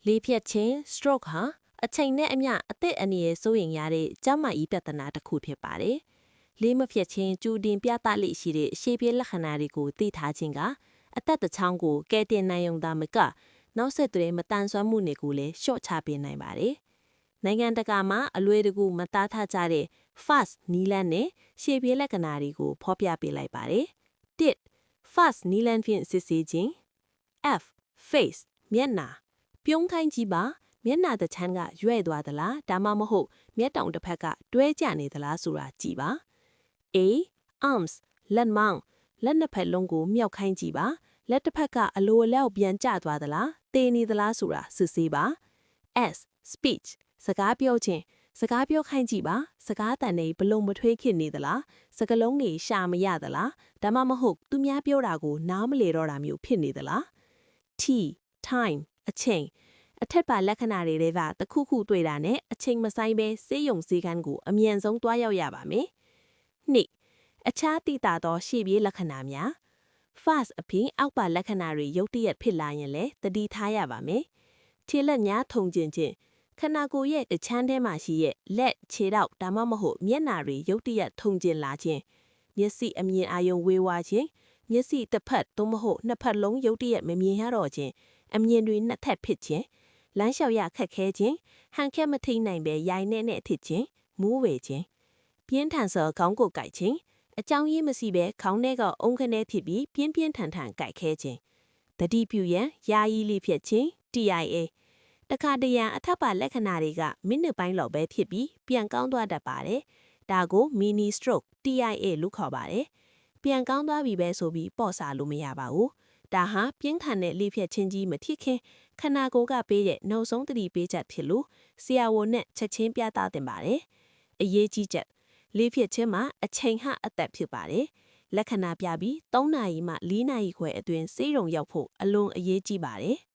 လေဖြတ်ခြင်း stroke ဟာအချိန်နဲ့အမျှအသက်အန္တရာယ်စိုးရိမ်ရတဲ့ကျန်းမာရေးပြဿနာတစ်ခုဖြစ်ပါတယ်။လေမဖြတ်ခြင်းကြိုတင်ပြသလိရှိတဲ့ရှေ့ပြေးလက္ခဏာတွေကိုသိထားခြင်းကအသက်တစ်ချောင်းကိုကယ်တင်နိုင်ုံသာမကနောက်ဆက်တွဲမတန်ဆွမ်းမှုတွေကိုလည်းလျှော့ချပေးနိုင်ပါတယ်။နိုင်ငံတကာမှာအလွယ်တကူမသားထားကြတဲ့ fast နီလန်းနဲ့ရှေ့ပြေးလက္ခဏာတွေကိုဖော်ပြပေးလိုက်ပါတယ်။ 1. fast နီလန်းဖြင့်စစ်ဆေးခြင်း F. face မျက်နှာပြုံးခိုင်းကြည့်ပါမျက်နှာတစ်ချမ်းကရွဲ့သွားသလားဒါမှမဟုတ်မျက်တောင်တစ်ဖက်ကတွဲကျနေသလားဆိုတာကြည့်ပါ A. arms လက်မောင်းလက်နှစ်ဖက်လုံးကိုမြောက်ခိုင်းကြည့်ပါလက်တစ်ဖက်ကအလိုအလျောက်ပြန်ကျသွားသလားတေနေသလားဆိုတာစစ်ဆေးပါ S. speech စကားပြောခြင်းစကားပြောခိုင်းကြည့်ပါစကားတန်နေဘလုံးမထွေးခင်နေသလားစကားလုံးတွေရှာမရသလားဒါမှမဟုတ်သူများပြောတာကိုနားမလည်တော့တာမျိုးဖြစ်နေသလား T. time အချိန်အထက်ပါလက္ခဏာတွေကတစ်ခုခုတွေ့တာနဲ့အချိန်မဆိုင်ပဲစေးရုံစေးခန်းကိုအမြန်ဆုံးတွားရောက်ရပါမယ်။2. အခြားတိတာသောရှေ့ပြေးလက္ခဏာများ fast အပြင်အောက်ပါလက္ခဏာတွေရုတ်တရက်ဖြစ်လာရင်လည်းသတိထားရပါမယ်။ခြေလက်များထုံကျင်ခြင်းခန္ဓာကိုယ်ရဲ့တချမ်းထဲမှာရှိရဲ့လက်ခြေထောက်ဒါမှမဟုတ်မျက်နှာတွေရုတ်တရက်ထုံကျင်လာခြင်းမျက်စိအမြင်အာရုံဝေဝါခြင်းမျက်စိတစ်ဖက်သို့မဟုတ်နှစ်ဖက်လုံးရုတ်တရက်မမြင်ရတော့ခြင်းအမြင်တွေနှစ်ထပ်ဖြစ်ခြင်းလမ်းလျှောက်ရခက်ခဲခြင်းဟန်ခက်မထိန်နိုင်ပဲရိုင်နဲ့ထစ်ခြင်းမူးဝေခြင်းပြင်းထန်စွာခေါင်းကိုကိုက်ခြင်းအကြောင်းရင်းမရှိပဲခေါင်းထဲကအုံခနဲဖြစ်ပြီးပြင်းပြင်းထန်ထန်ကိုက်ခဲခြင်းတတိပြုရန်ယာယီလေးဖြစ်ခြင်း TIA တခါတရံအထက်ပါလက္ခဏာတွေကမိနစ်ပိုင်းလောက်ပဲဖြစ်ပြီးပြန်ကောင်းသွားတတ်ပါတယ်ဒါကို mini stroke TIA လို့ခေါ်ပါတယ်ပြန်ကောင်းသွားပြီပဲဆိုပြီးပေါ့ဆာလို့မရပါဘူးဒါဟာပြင်းထန်တဲ့လေဖြတ်ခြင်းကြီးမဖြစ်ခင်ခန္ဓာကိုယ်ကပေးတဲ့နောက်ဆုံးသတိပေးချက်ဖြစ်လို့ဆရာဝန်နဲ့ချက်ချင်းပြသတင်ပါတယ်။အရေးကြီးချက်လေဖြတ်ခြင်းမှာအချိန်ဟအသက်ဖြစ်ပါတယ်။လက္ခဏာပြပြီး3နာရီမှ4နာရီခွဲအတွင်းဆေးရုံရောက်ဖို့အလွန်အရေးကြီးပါတယ်။